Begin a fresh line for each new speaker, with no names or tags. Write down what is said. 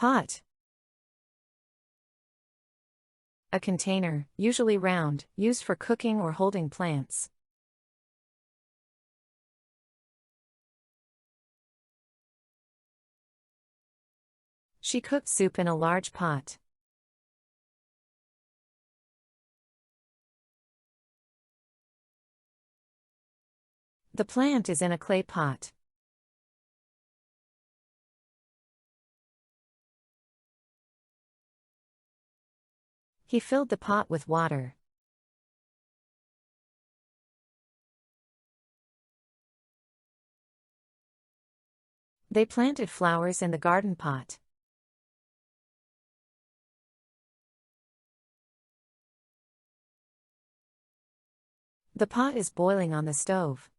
Pot. A container, usually round, used for cooking or holding plants. She cooked soup in a large pot. The plant is in a clay pot. He filled the pot with water. They planted flowers in the garden pot. The pot is boiling on the stove.